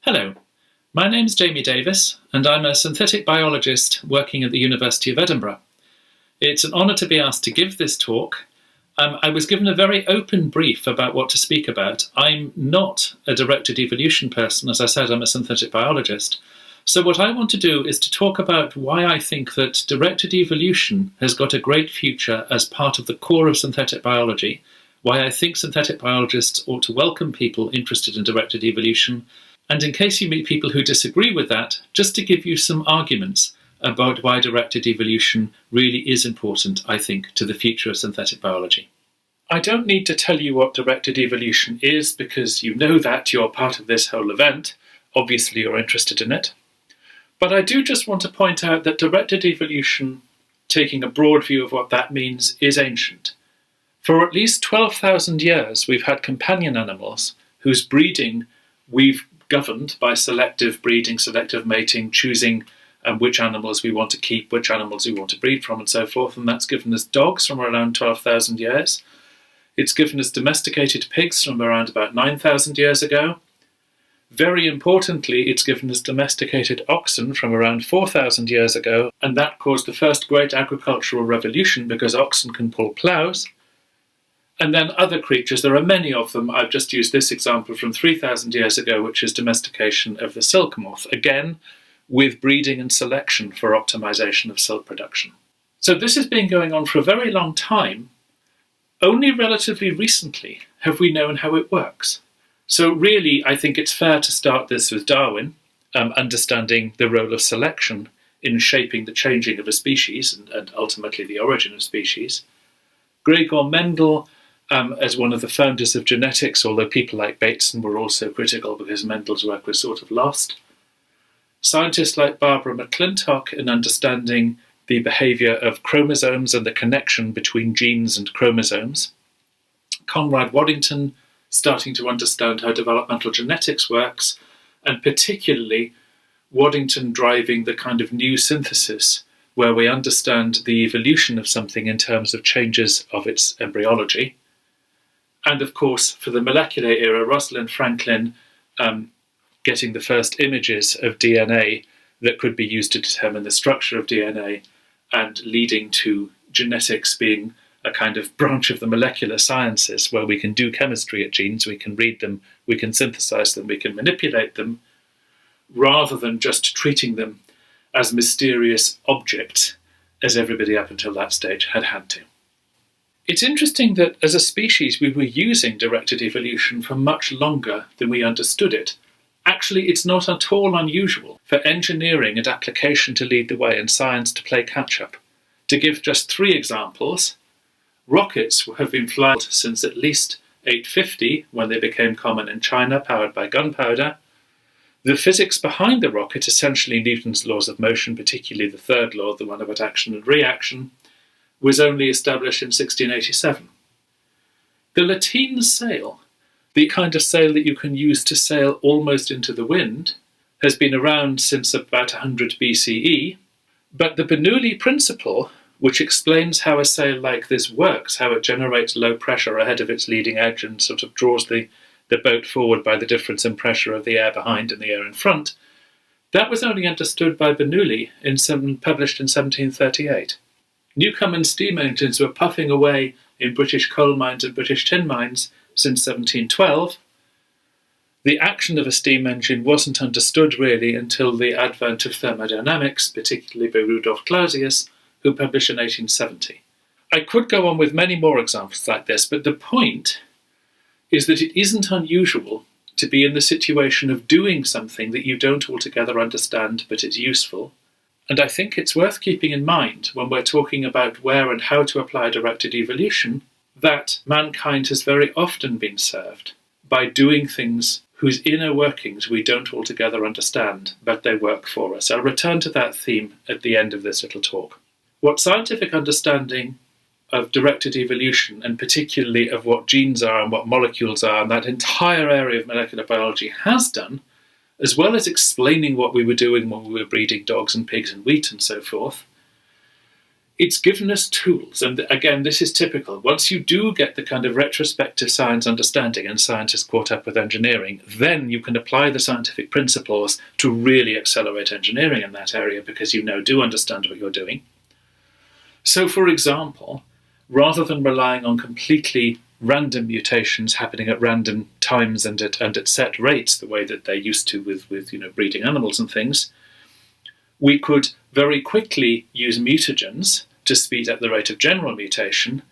Hello, my name's Jamie Davies and I'm a synthetic biologist working at the University of Edinburgh. It's an honour to be asked to give this talk. I was given a very open brief about what to speak about. I'm not a directed evolution person. As I said, I'm a synthetic biologist. So what I want to do is to talk about why I think that directed evolution has got a great future as part of the core of synthetic biology, why I think synthetic biologists ought to welcome people interested in directed evolution, and in case you meet people who disagree with that, just to give you some arguments about why directed evolution really is important, I think, to the future of synthetic biology. I don't need to tell you what directed evolution is because you know that, you're part of this whole event. Obviously you're interested in it. But I do just want to point out that directed evolution, taking a broad view of what that means, is ancient. For at least 12,000 years we've had companion animals whose breeding we've governed by selective breeding, selective mating, choosing which animals we want to keep, which animals we want to breed from, and so forth. And that's given us dogs from around 12,000 years. It's given us domesticated pigs from around about 9,000 years ago. Very importantly, it's given us domesticated oxen from around 4,000 years ago, and that caused the first great agricultural revolution because oxen can pull ploughs. And then other creatures, there are many of them. I've just used this example from 3,000 years ago, which is domestication of the silk moth, again with breeding and selection for optimization of silk production. So this has been going on for a very long time. Only relatively recently have we known how it works. So really, I think it's fair to start this with Darwin, understanding the role of selection in shaping the changing of a species and ultimately the origin of species. Gregor Mendel, as one of the founders of genetics, although people like Bateson were also critical because Mendel's work was sort of lost. Scientists like Barbara McClintock in understanding the behaviour of chromosomes and the connection between genes and chromosomes. Conrad Waddington starting to understand how developmental genetics works, and particularly Waddington driving the kind of new synthesis where we understand the evolution of something in terms of changes of its embryology. And of course, for the molecular era, Rosalind Franklin getting the first images of DNA that could be used to determine the structure of DNA and leading to genetics being a kind of branch of the molecular sciences where we can do chemistry at genes, we can read them, we can synthesize them, we can manipulate them, rather than just treating them as mysterious objects, as everybody up until that stage had to. It's interesting that as a species we were using directed evolution for much longer than we understood it. Actually, it's not at all unusual for engineering and application to lead the way and science to play catch-up. To give just 3 examples, rockets have been flown since at least 850, when they became common in China, powered by gunpowder. The physics behind the rocket, essentially Newton's laws of motion, particularly the third law, the one about action and reaction, was only established in 1687. The lateen sail, the kind of sail that you can use to sail almost into the wind, has been around since about 100 BCE, but the Bernoulli principle, which explains how a sail like this works, how it generates low pressure ahead of its leading edge and sort of draws the boat forward by the difference in pressure of the air behind and the air in front, that was only understood by Bernoulli, published in 1738. Newcomen steam engines were puffing away in British coal mines and British tin mines since 1712. The action of a steam engine wasn't understood really until the advent of thermodynamics, particularly by Rudolf Clausius, who published in 1870. I could go on with many more examples like this, but the point is that it isn't unusual to be in the situation of doing something that you don't altogether understand, but is useful. And I think it's worth keeping in mind when we're talking about where and how to apply directed evolution, that mankind has very often been served by doing things whose inner workings we don't altogether understand, but they work for us. I'll return to that theme at the end of this little talk. What scientific understanding of directed evolution, and particularly of what genes are and what molecules are, and that entire area of molecular biology has done, as well as explaining what we were doing when we were breeding dogs and pigs and wheat and so forth, it's given us tools. And again, this is typical. Once you do get the kind of retrospective science understanding and scientists caught up with engineering, then you can apply the scientific principles to really accelerate engineering in that area, because you now do understand what you're doing. So, for example, rather than relying on completely random mutations happening at random times and at set rates, the way that they're used to with breeding animals and things, we could very quickly use mutagens to speed up the rate of general mutation,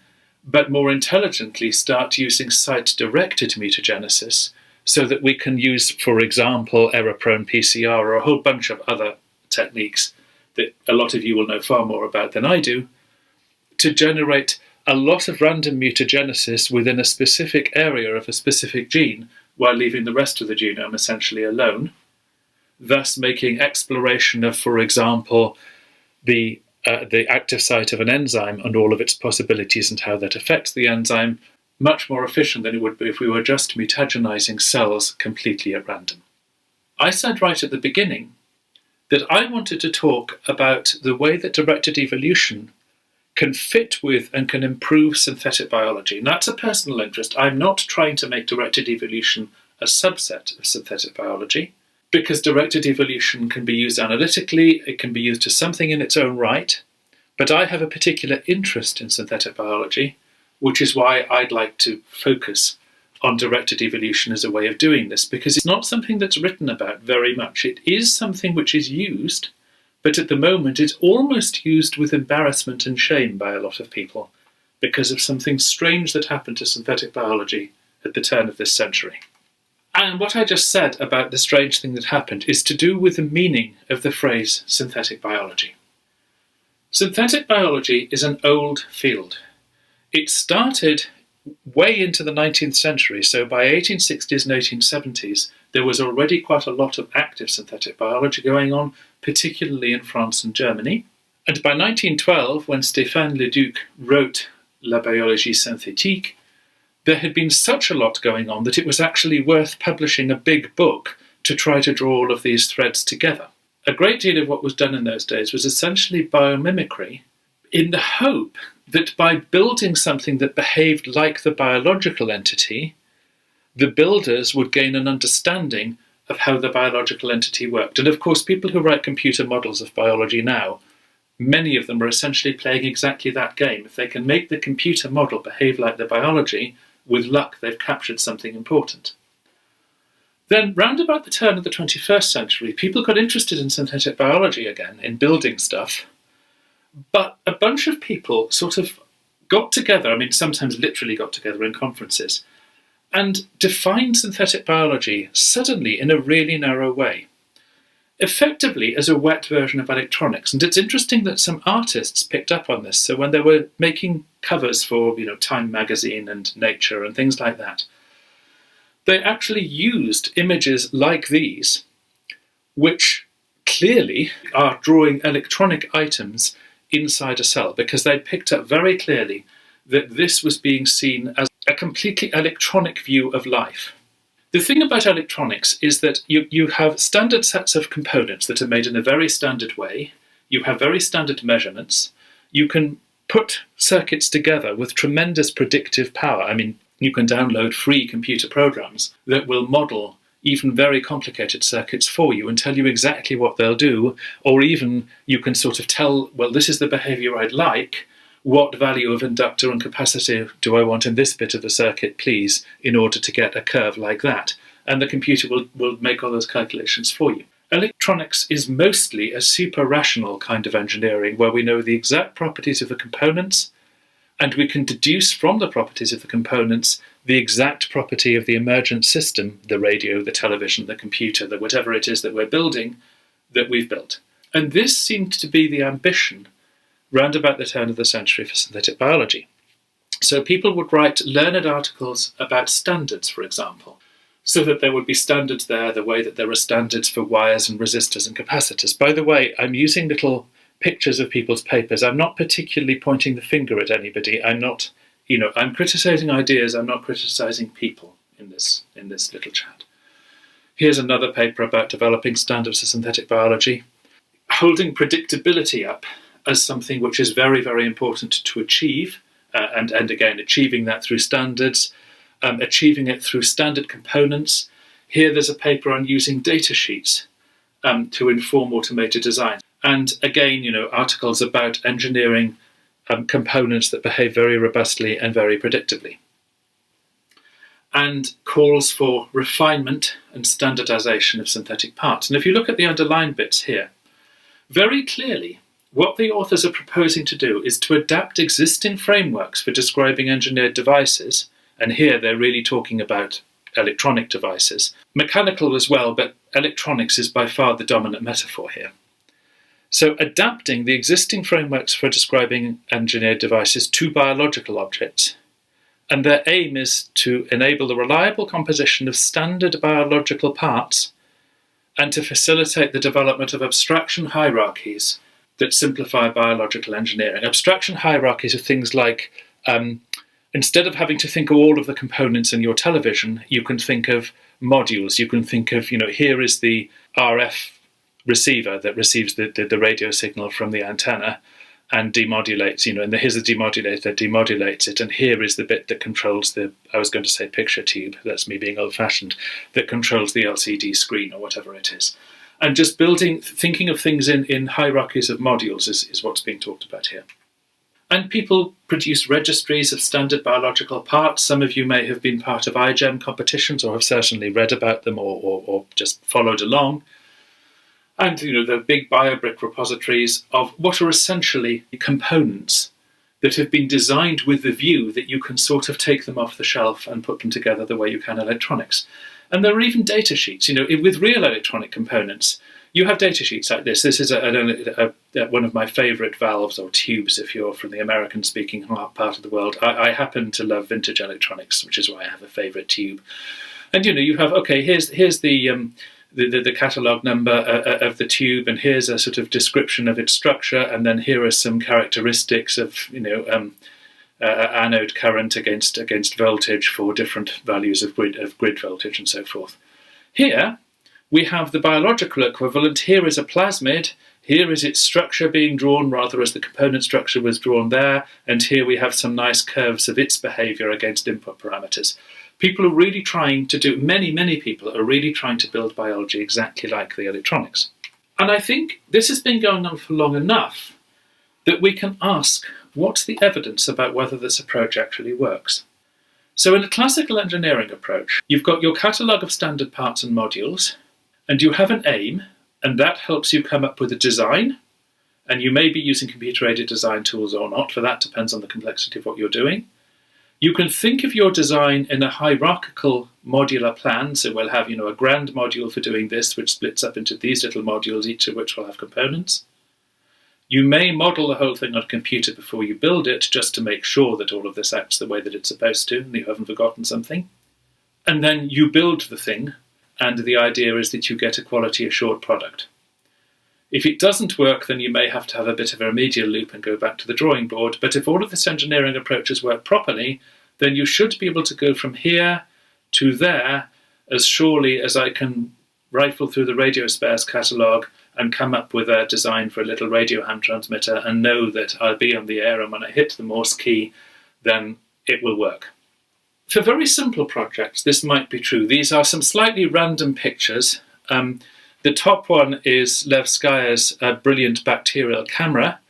but more intelligently start using site-directed mutagenesis so that we can use, for example, error-prone PCR or a whole bunch of other techniques that a lot of you will know far more about than I do, to generate a lot of random mutagenesis within a specific area of a specific gene while leaving the rest of the genome essentially alone, thus making exploration of, for example, the active site of an enzyme and all of its possibilities and how that affects the enzyme much more efficient than it would be if we were just mutagenizing cells completely at random. I said right at the beginning that I wanted to talk about the way that directed evolution can fit with and can improve synthetic biology. And that's a personal interest. I'm not trying to make directed evolution a subset of synthetic biology, because directed evolution can be used analytically, it can be used as something in its own right, but I have a particular interest in synthetic biology, which is why I'd like to focus on directed evolution as a way of doing this, because it's not something that's written about very much. It is something which is used, but at the moment it's almost used with embarrassment and shame by a lot of people because of something strange that happened to synthetic biology at the turn of this century. And what I just said about the strange thing that happened is to do with the meaning of the phrase synthetic biology. Synthetic biology is an old field. It started way into the 19th century, so by 1860s and 1870s, there was already quite a lot of active synthetic biology going on, particularly in France and Germany. And by 1912, when Stéphane Leduc wrote La biologie synthétique, there had been such a lot going on that it was actually worth publishing a big book to try to draw all of these threads together. A great deal of what was done in those days was essentially biomimicry, in the hope that by building something that behaved like the biological entity, the builders would gain an understanding of how the biological entity worked. And of course, people who write computer models of biology now, many of them are essentially playing exactly that game. If they can make the computer model behave like the biology, with luck they've captured something important. Then, round about the turn of the 21st century, people got interested in synthetic biology again, in building stuff. But a bunch of people sort of got together, sometimes literally got together in conferences, and defined synthetic biology suddenly in a really narrow way, effectively as a wet version of electronics. And it's interesting that some artists picked up on this. So when they were making covers for, Time magazine and Nature and things like that, they actually used images like these, which clearly are drawing electronic items inside a cell, because they picked up very clearly that this was being seen as a completely electronic view of life. The thing about electronics is that you have standard sets of components that are made in a very standard way. You have very standard measurements. You can put circuits together with tremendous predictive power. You can download free computer programs that will model even very complicated circuits for you and tell you exactly what they'll do, or even you can sort of tell, well, this is the behavior I'd like. What value of inductor and capacitor do I want in this bit of the circuit, please, in order to get a curve like that? And the computer will make all those calculations for you. Electronics is mostly a super rational kind of engineering where we know the exact properties of the components, and we can deduce from the properties of the components the exact property of the emergent system, the radio, the television, the computer, the whatever it is that we're building, that we've built. And this seemed to be the ambition round about the turn of the century for synthetic biology. So people would write learned articles about standards, for example, so that there would be standards there, the way that there are standards for wires and resistors and capacitors. By the way, I'm using little pictures of people's papers. I'm not particularly pointing the finger at anybody. I'm criticizing ideas, I'm not criticizing people in this little chat. Here's another paper about developing standards for synthetic biology. Holding predictability up as something which is very, very important to achieve, and again, achieving that through standards, achieving it through standard components. Here there's a paper on using data sheets to inform automated design. And again, articles about engineering components that behave very robustly and very predictably. And calls for refinement and standardization of synthetic parts. And if you look at the underlined bits here, very clearly, what the authors are proposing to do is to adapt existing frameworks for describing engineered devices, and here they're really talking about electronic devices. Mechanical as well, but electronics is by far the dominant metaphor here. So adapting the existing frameworks for describing engineered devices to biological objects. And their aim is to enable the reliable composition of standard biological parts and to facilitate the development of abstraction hierarchies that simplify biological engineering. Abstraction hierarchies are things like, instead of having to think of all of the components in your television, you can think of modules. You can think of, here is the RF receiver that receives the radio signal from the antenna and demodulates, and here's the demodulator that demodulates it, and here is the bit that controls I was going to say picture tube, that's me being old-fashioned, that controls the LCD screen or whatever it is. And just thinking of things in hierarchies of modules is what's being talked about here. And people produce registries of standard biological parts. Some of you may have been part of iGEM competitions or have certainly read about them or just followed along. And the big BioBrick repositories of what are essentially components that have been designed with the view that you can sort of take them off the shelf and put them together the way you can electronics. And there are even data sheets. With real electronic components, you have data sheets like this. This is one of my favourite valves or tubes if you're from the American-speaking part of the world. I happen to love vintage electronics, which is why I have a favourite tube. And you have, okay, here's the catalogue number of the tube, and here's a sort of description of its structure, and then here are some characteristics of anode current against voltage for different values of grid voltage and so forth. Here we have the biological equivalent. Here is a plasmid. Here is its structure being drawn rather as the component structure was drawn there, and here we have some nice curves of its behaviour against input parameters. People are really trying to do, many people are really trying to build biology exactly like the electronics. And I think this has been going on for long enough that we can ask, what's the evidence about whether this approach actually works? So in a classical engineering approach, you've got your catalogue of standard parts and modules, and you have an aim, and that helps you come up with a design, and you may be using computer-aided design tools or not, for that depends on the complexity of what you're doing. You can think of your design in a hierarchical modular plan, so we'll have a grand module for doing this, which splits up into these little modules, each of which will have components. You may model the whole thing on a computer before you build it, just to make sure that all of this acts the way that it's supposed to, and you haven't forgotten something. And then you build the thing, and the idea is that you get a quality assured product. If it doesn't work, then you may have to have a bit of a remedial loop and go back to the drawing board. But if all of this engineering approaches work properly, then you should be able to go from here to there as surely as I can rifle through the radio spares catalogue and come up with a design for a little radio ham transmitter and know that I'll be on the air, and when I hit the Morse key, then it will work. For very simple projects, this might be true. These are some slightly random pictures. The top one is Lev Skya's brilliant bacterial camera,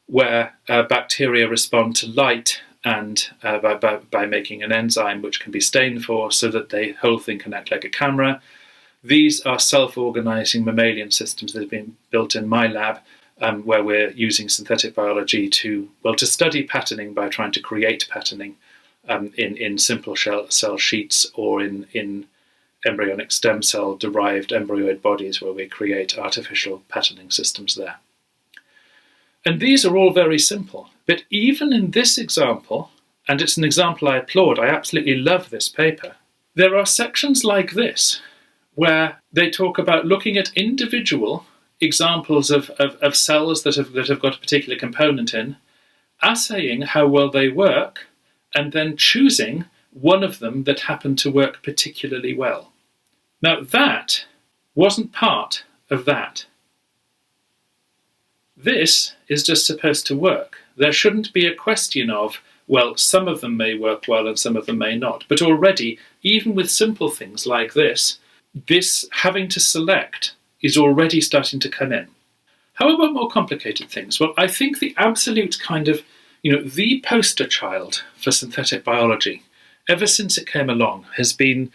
where bacteria respond to light and by making an enzyme which can be stained for so that the whole thing can act like a camera. These are self-organizing mammalian systems that have been built in my lab, where we're using synthetic biology to study patterning by trying to create patterning in simple cell sheets or in embryonic stem cell derived embryoid bodies, where we create artificial patterning systems there. And these are all very simple, but even in this example, and it's an example I applaud, I absolutely love this paper, there are sections like this where they talk about looking at individual examples of cells that have got a particular component in, assaying how well they work, and then choosing one of them that happened to work particularly well. Now that wasn't part of that. This is just supposed to work. There shouldn't be a question of, well, some of them may work well and some of them may not. But already, even with simple things like this having to select is already starting to come in. How about more complicated things? Well, I think the absolute kind of, the poster child for synthetic biology, ever since it came along, has been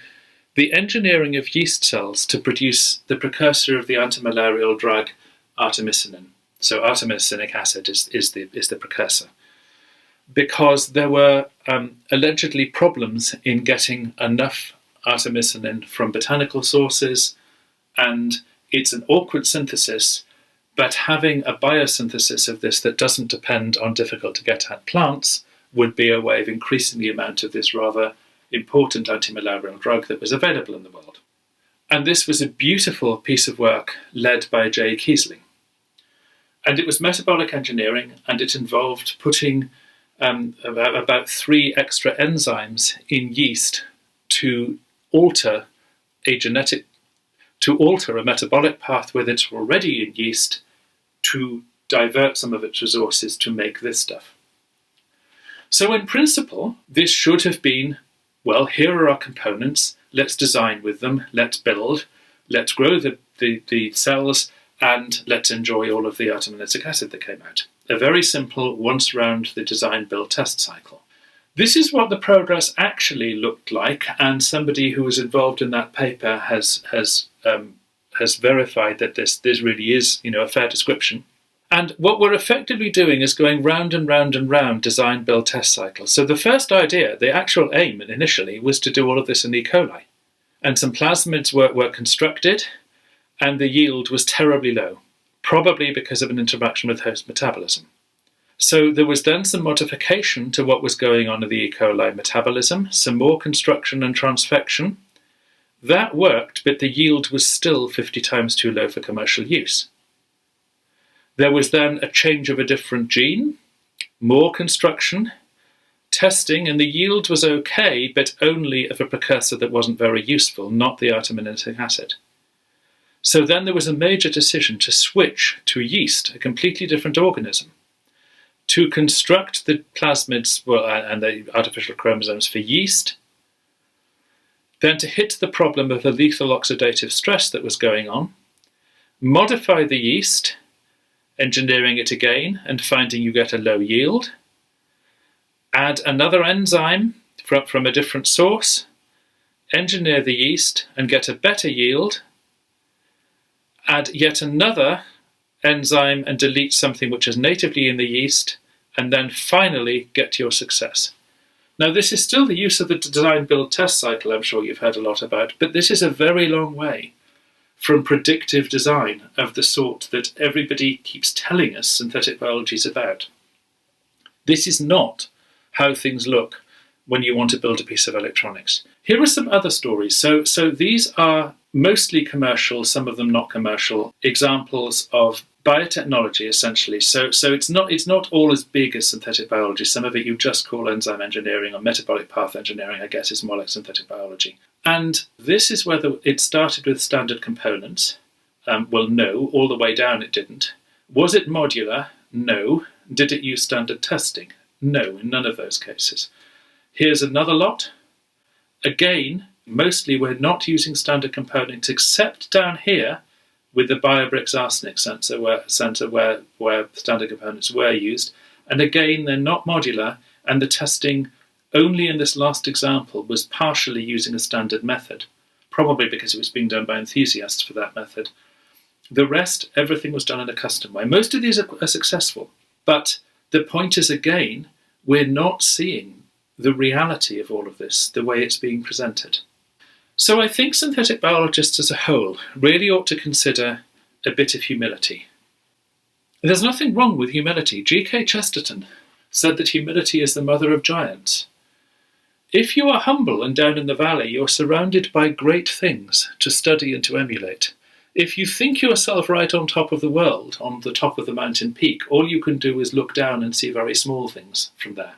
the engineering of yeast cells to produce the precursor of the antimalarial drug artemisinin. So artemisinic acid is the precursor. Because there were allegedly problems in getting enough artemisinin from botanical sources, and it's an awkward synthesis, but having a biosynthesis of this that doesn't depend on difficult to get at plants would be a way of increasing the amount of this rather important antimalarial drug that was available in the world. And this was a beautiful piece of work led by J. Kiesling. And it was metabolic engineering, and it involved putting about 3 extra enzymes in yeast to alter a metabolic pathway that's already in yeast to divert some of its resources to make this stuff. So in principle, this should have been, well, here are our components, let's design with them, let's build, let's grow the cells, and let's enjoy all of the artemisinic acid that came out. A very simple, once round the design, build, test cycle. This is what the progress actually looked like, and somebody who was involved in that paper has verified that this really is, a fair description. And what we're effectively doing is going round and round and round design, build, test cycles. So the first idea, the actual aim initially, was to do all of this in E. coli. And some plasmids were constructed, and the yield was terribly low, probably because of an interaction with host metabolism. So there was then some modification to what was going on in the E. coli metabolism, some more construction and transfection. That worked, but the yield was still 50 times too low for commercial use. There was then a change of a different gene, more construction, testing, and the yield was okay, but only of a precursor that wasn't very useful, not the artemisinic acid. So then there was a major decision to switch to yeast, a completely different organism, to construct the plasmids and the artificial chromosomes for yeast, then to hit the problem of the lethal oxidative stress that was going on, modify the yeast, engineering it again and finding you get a low yield, add another enzyme from a different source, engineer the yeast and get a better yield, add yet another enzyme and delete something which is natively in the yeast, and then finally get your success. Now, this is still the use of the design, build, test cycle I'm sure you've heard a lot about, but this is a very long way from predictive design of the sort that everybody keeps telling us synthetic biology is about. This is not how things look when you want to build a piece of electronics. Here are some other stories. So these are mostly commercial, some of them not commercial, examples of biotechnology, essentially. So it's not all as big as synthetic biology. Some of it you just call enzyme engineering or metabolic path engineering, I guess, is more like synthetic biology. And this is where it started with standard components. Well, no, all the way down it didn't. Was it modular? No. Did it use standard testing? No, in none of those cases. Here's another lot. Again, mostly we're not using standard components except down here with the BioBricks arsenic sensor where standard components were used. And again, they're not modular, and the testing only in this last example was partially using a standard method, probably because it was being done by enthusiasts for that method. The rest, everything was done in a custom way. Most of these are successful, but the point is, again, we're not seeing the reality of all of this, the way it's being presented. So I think synthetic biologists as a whole really ought to consider a bit of humility. There's nothing wrong with humility. G.K. Chesterton said that humility is the mother of giants. If you are humble and down in the valley, you're surrounded by great things to study and to emulate. If you think yourself right on top of the world, on the top of the mountain peak, all you can do is look down and see very small things from there.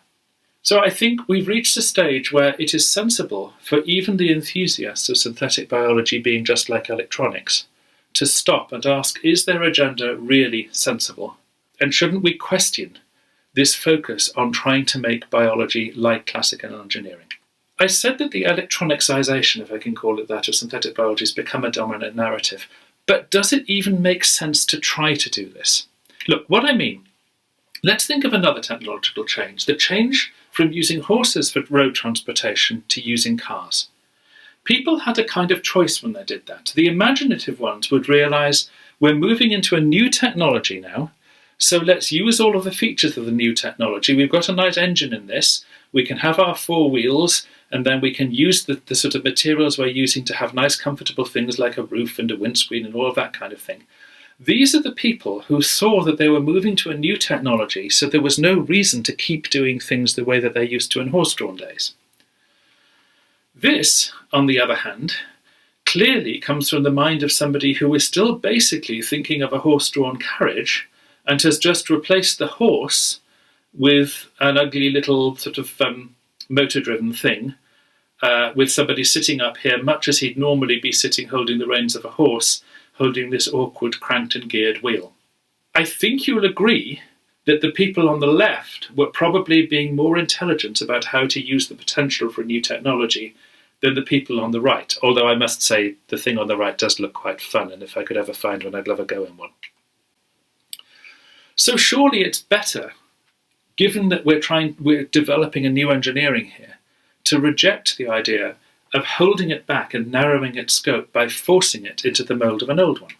So I think we've reached a stage where it is sensible for even the enthusiasts of synthetic biology being just like electronics to stop and ask, is their agenda really sensible? And shouldn't we question this focus on trying to make biology like classical engineering? I said that the electronicisation, if I can call it that, of synthetic biology has become a dominant narrative. But does it even make sense to try to do this? Look, what I mean, let's think of another technological change, the change from using horses for road transportation to using cars. People had a kind of choice when they did that. The imaginative ones would realise we're moving into a new technology now, so let's use all of the features of the new technology. We've got a nice engine in this, we can have our 4 wheels, and then we can use the sort of materials we're using to have nice comfortable things like a roof and a windscreen and all of that kind of thing. These are the people who saw that they were moving to a new technology, so there was no reason to keep doing things the way that they're used to in horse-drawn days. This, on the other hand, clearly comes from the mind of somebody who is still basically thinking of a horse-drawn carriage and has just replaced the horse with an ugly little sort of motor-driven thing, with somebody sitting up here, much as he'd normally be sitting holding the reins of a horse, holding this awkward cranked and geared wheel. I think you'll agree that the people on the left were probably being more intelligent about how to use the potential for new technology than the people on the right, although I must say the thing on the right does look quite fun, and if I could ever find one, I'd love a go in one. So surely it's better, given that we're developing a new engineering here, to reject the idea of holding it back and narrowing its scope by forcing it into the mould of an old one.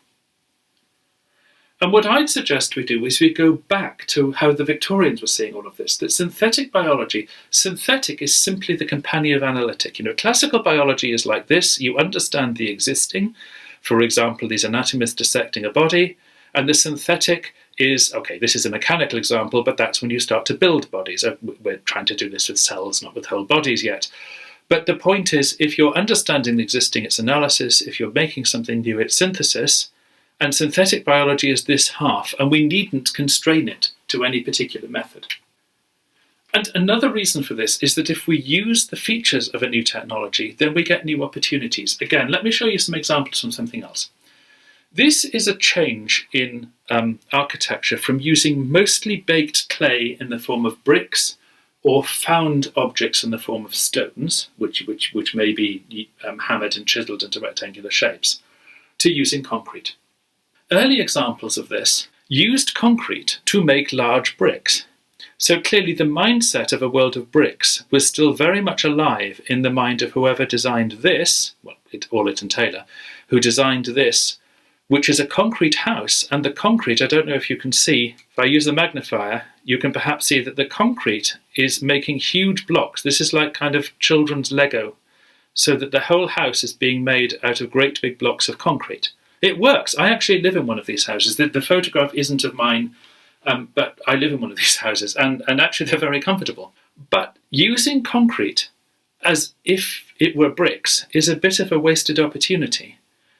And what I'd suggest we do is we go back to how the Victorians were seeing all of this, that synthetic is simply the companion of analytic. Classical biology is like this. You understand the existing, for example, these anatomists dissecting a body, and the synthetic is, okay, this is a mechanical example, but that's when you start to build bodies. We're trying to do this with cells, not with whole bodies yet. But the point is, if you're understanding the existing, it's analysis. If you're making something new, it's synthesis. And synthetic biology is this half, and we needn't constrain it to any particular method. And another reason for this is that if we use the features of a new technology, then we get new opportunities. Again, let me show you some examples from something else. This is a change in architecture from using mostly baked clay in the form of bricks or found objects in the form of stones, which may be hammered and chiseled into rectangular shapes, to using concrete. Early examples of this used concrete to make large bricks. So clearly the mindset of a world of bricks was still very much alive in the mind of whoever designed this, Orlitt and Taylor, who designed this, which is a concrete house. And the concrete, I don't know if you can see, if I use the magnifier, you can perhaps see that the concrete is making huge blocks. This is like kind of children's Lego, so that the whole house is being made out of great big blocks of concrete. It works. I actually live in one of these houses. The photograph isn't of mine, but I live in one of these houses, and actually they're very comfortable. But using concrete as if it were bricks is a bit of a wasted opportunity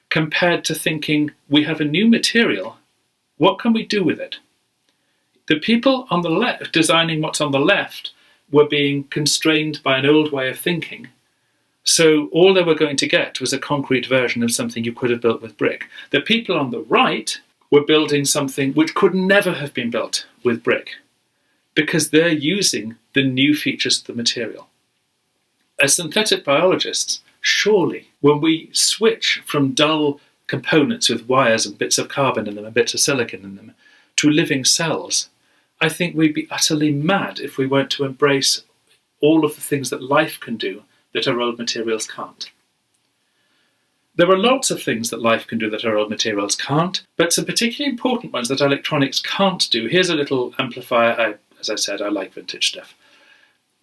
compared to thinking we have a new material, what can we do with it? The people on the left, designing what's on the left, were being constrained by an old way of thinking. So all they were going to get was a concrete version of something you could have built with brick. The people on the right were building something which could never have been built with brick because they're using the new features of the material. As synthetic biologists, surely when we switch from dull components with wires and bits of carbon in them and bits of silicon in them to living cells, I think we'd be utterly mad if we weren't to embrace all of the things that life can do that our old materials can't. There are lots of things that life can do that our old materials can't, but some particularly important ones that electronics can't do. Here's a little amplifier. As I said, I like vintage stuff.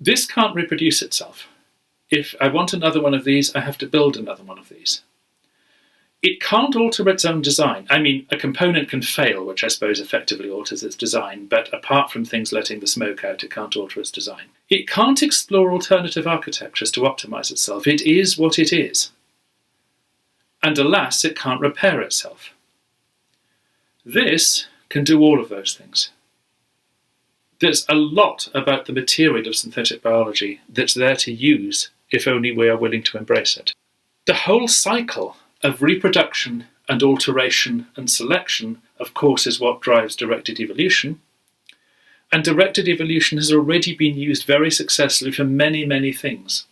This can't reproduce itself. If I want another one of these, I have to build another one of these. It can't alter its own design. I mean, a component can fail, which I suppose effectively alters its design, but apart from things letting the smoke out, it can't alter its design. It can't explore alternative architectures to optimize itself. It is what it is. And alas, it can't repair itself. This can do all of those things. There's a lot about the material of synthetic biology that's there to use if only we are willing to embrace it. The whole cycle of reproduction and alteration and selection, of course, is what drives directed evolution. And directed evolution has already been used very successfully for many, many things.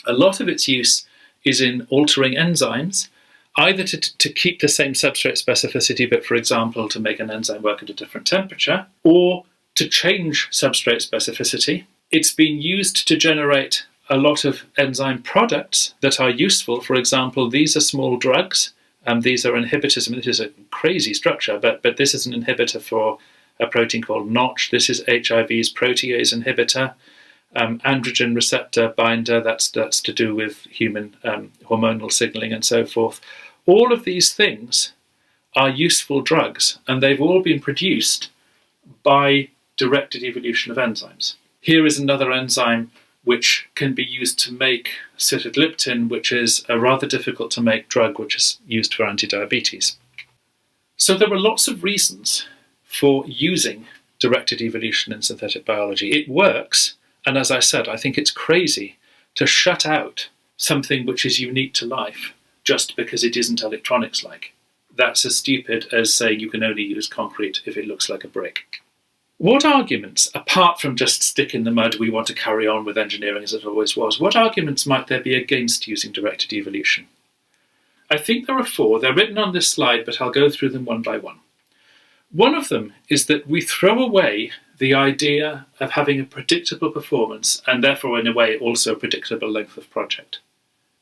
A lot of its use is in altering enzymes, either to keep the same substrate specificity, but for example, to make an enzyme work at a different temperature, or to change substrate specificity. It's been used to generate a lot of enzyme products that are useful. For example, these are small drugs, and these are inhibitors. I mean, this is a crazy structure, but this is an inhibitor for a protein called Notch. This is HIV's protease inhibitor. Androgen receptor binder, that's to do with human hormonal signaling and so forth. All of these things are useful drugs, and they've all been produced by directed evolution of enzymes. Here is another enzyme which can be used to make sitagliptin, which is a rather difficult to make drug which is used for anti-diabetes. So there are lots of reasons for using directed evolution in synthetic biology. It works, and as I said, I think it's crazy to shut out something which is unique to life just because it isn't electronics-like. That's as stupid as saying you can only use concrete if it looks like a brick. What arguments, apart from just stick in the mud, we want to carry on with engineering as it always was, what arguments might there be against using directed evolution? I think there are 4. They're written on this slide, but I'll go through them one by one. One of them is that we throw away the idea of having a predictable performance and therefore, in a way, also a predictable length of project.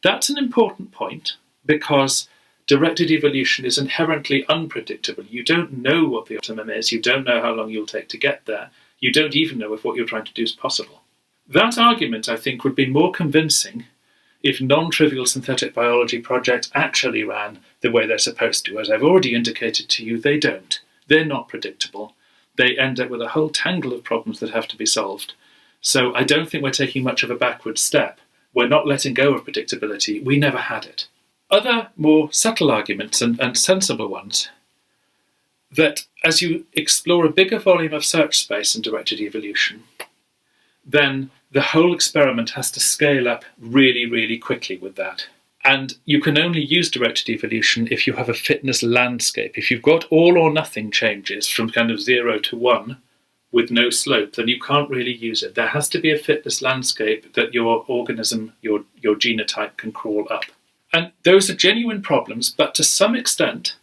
That's an important point because directed evolution is inherently unpredictable. You don't know what the optimum is. You don't know how long you'll take to get there. You don't even know if what you're trying to do is possible. That argument, I think, would be more convincing if non-trivial synthetic biology projects actually ran the way they're supposed to. As I've already indicated to you, they don't. They're not predictable. They end up with a whole tangle of problems that have to be solved. So I don't think we're taking much of a backward step. We're not letting go of predictability. We never had it. Other more subtle arguments and sensible ones, that as you explore a bigger volume of search space in directed evolution, then the whole experiment has to scale up really, really quickly with that. And you can only use directed evolution if you have a fitness landscape. If you've got all or nothing changes from kind of 0 to 1 with no slope, then you can't really use it. There has to be a fitness landscape that your organism, your genotype can crawl up. And those are genuine problems, but to some extent,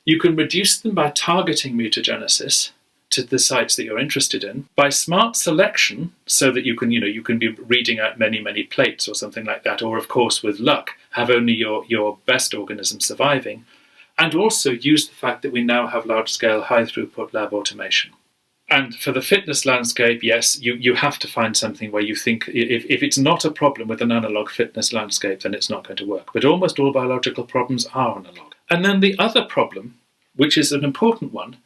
you can reduce them by targeting mutagenesis to the sites that you're interested in, by smart selection, so that you can be reading out many, many plates or something like that, or of course with luck, have only your best organism surviving, and also use the fact that we now have large-scale, high-throughput lab automation. And for the fitness landscape, yes, you have to find something where you think if it's not a problem with an analog fitness landscape, then it's not going to work. But almost all biological problems are analog. And then the other problem, which is an important one,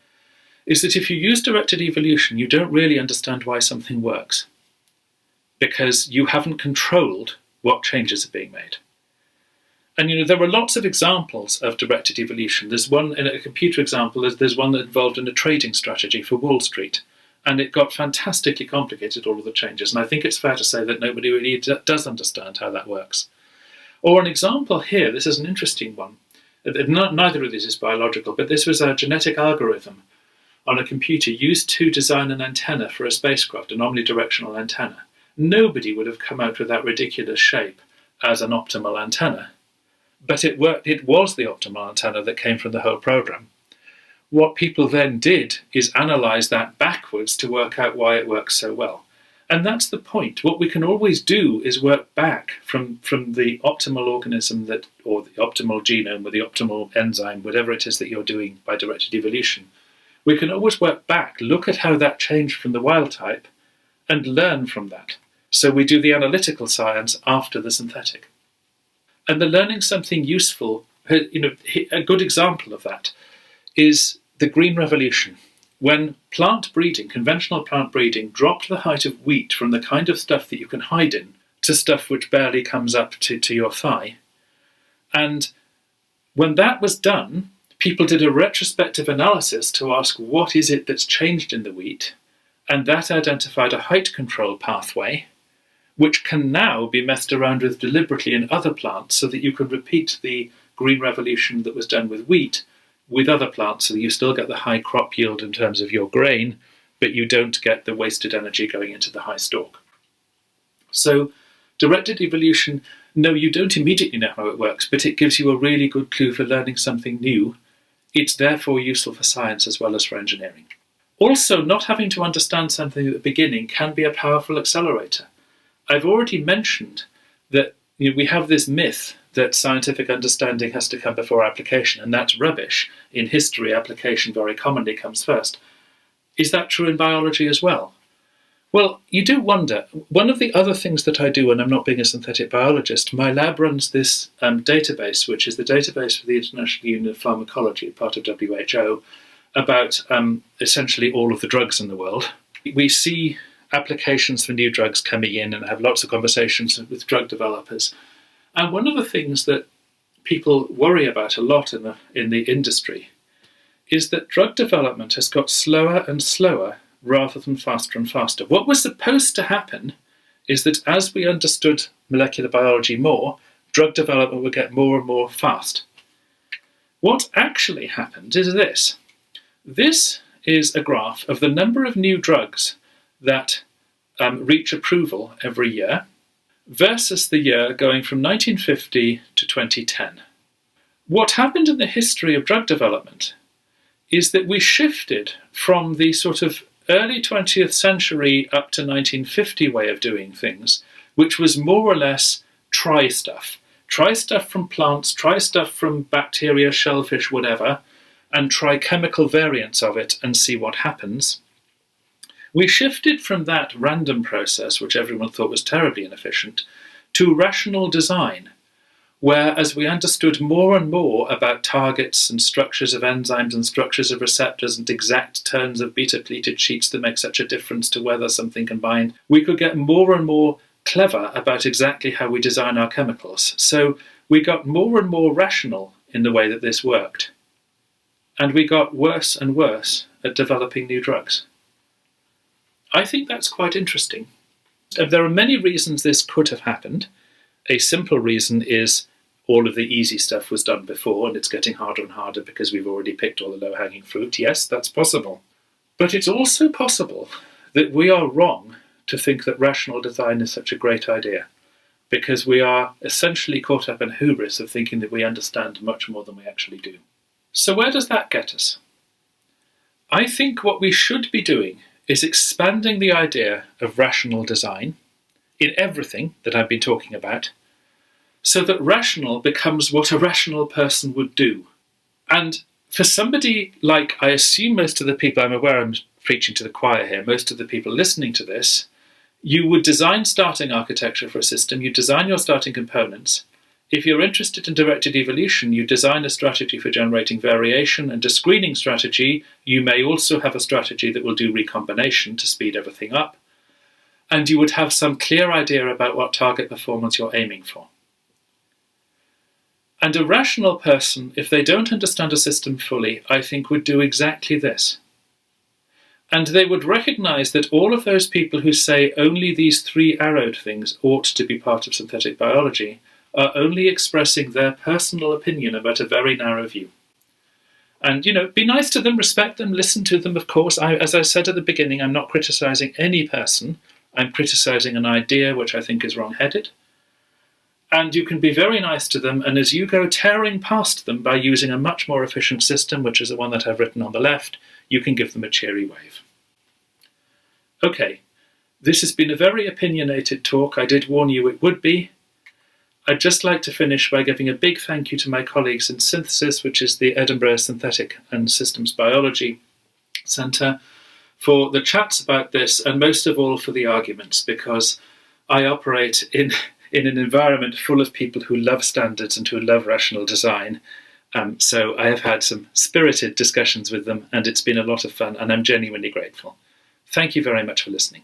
is that if you use directed evolution, you don't really understand why something works, because you haven't controlled what changes are being made. And there were lots of examples of directed evolution. There's one in a computer example, there's one that involved in a trading strategy for Wall Street, and it got fantastically complicated, all of the changes, and I think it's fair to say that nobody really does understand how that works. Or an example here, this is an interesting one. Neither of these is biological, but this was a genetic algorithm on a computer used to design an antenna for a spacecraft, an omnidirectional antenna. Nobody would have come out with that ridiculous shape as an optimal antenna. But it worked. It was the optimal antenna that came from the whole program. What people then did is analyze that backwards to work out why it works so well. And that's the point. What we can always do is work back from the optimal organism or the optimal genome, or the optimal enzyme, whatever it is that you're doing by directed evolution. We can always work back, look at how that changed from the wild type, and learn from that. So we do the analytical science after the synthetic. And the learning something useful, a good example of that is the Green Revolution. When plant breeding, conventional plant breeding, dropped the height of wheat from the kind of stuff that you can hide in to stuff which barely comes up to your thigh. And when that was done, people did a retrospective analysis to ask what is it that's changed in the wheat, and that identified a height control pathway which can now be messed around with deliberately in other plants so that you can repeat the Green Revolution that was done with wheat with other plants, so that you still get the high crop yield in terms of your grain, but you don't get the wasted energy going into the high stalk. So directed evolution, no, you don't immediately know how it works, but it gives you a really good clue for learning something new. It's therefore useful for science as well as for engineering. Also, not having to understand something at the beginning can be a powerful accelerator. I've already mentioned that we have this myth that scientific understanding has to come before application, and that's rubbish. In history, application very commonly comes first. Is that true in biology as well? Well, you do wonder. One of the other things that I do when I'm not being a synthetic biologist, my lab runs this database, which is the database for the International Union of Pharmacology, part of WHO, about essentially all of the drugs in the world. We see applications for new drugs coming in and have lots of conversations with drug developers. And one of the things that people worry about a lot in the industry is that drug development has got slower and slower rather than faster and faster. What was supposed to happen is that as we understood molecular biology more, drug development would get more and more fast. What actually happened is this. This is a graph of the number of new drugs that reach approval every year versus the year going from 1950 to 2010. What happened in the history of drug development is that we shifted from the sort of early 20th century up to 1950 way of doing things, which was more or less try stuff. Try stuff from plants, try stuff from bacteria, shellfish, whatever, and try chemical variants of it and see what happens. We shifted from that random process, which everyone thought was terribly inefficient, to rational design, where as we understood more and more about targets and structures of enzymes and structures of receptors and exact turns of beta-pleated sheets that make such a difference to whether something can bind, we could get more and more clever about exactly how we design our chemicals. So we got more and more rational in the way that this worked. And we got worse and worse at developing new drugs. I think that's quite interesting. There are many reasons this could have happened. A simple reason is all of the easy stuff was done before and it's getting harder and harder because we've already picked all the low-hanging fruit. Yes, that's possible. But it's also possible that we are wrong to think that rational design is such a great idea, because we are essentially caught up in hubris of thinking that we understand much more than we actually do. So where does that get us? I think what we should be doing is expanding the idea of rational design in everything that I've been talking about, so that rational becomes what a rational person would do. And for somebody like, I assume most of the people, I'm aware I'm preaching to the choir here, most of the people listening to this, you would design starting architecture for a system, you design your starting components. If you're interested in directed evolution, you design a strategy for generating variation and a screening strategy. You may also have a strategy that will do recombination to speed everything up. And you would have some clear idea about what target performance you're aiming for. And a rational person, if they don't understand a system fully, I think would do exactly this. And they would recognize that all of those people who say only these three arrowed things ought to be part of synthetic biology are only expressing their personal opinion about a very narrow view. And, be nice to them, respect them, listen to them, of course. As I said at the beginning, I'm not criticizing any person. I'm criticizing an idea which I think is wrong-headed. And you can be very nice to them, and as you go tearing past them by using a much more efficient system, which is the one that I've written on the left, you can give them a cheery wave. Okay, this has been a very opinionated talk. I did warn you it would be. I'd just like to finish by giving a big thank you to my colleagues in Synthesis, which is the Edinburgh Synthetic and Systems Biology Centre, for the chats about this, and most of all for the arguments, because I operate in an environment full of people who love standards and who love rational design. So I have had some spirited discussions with them, and it's been a lot of fun, and I'm genuinely grateful. Thank you very much for listening.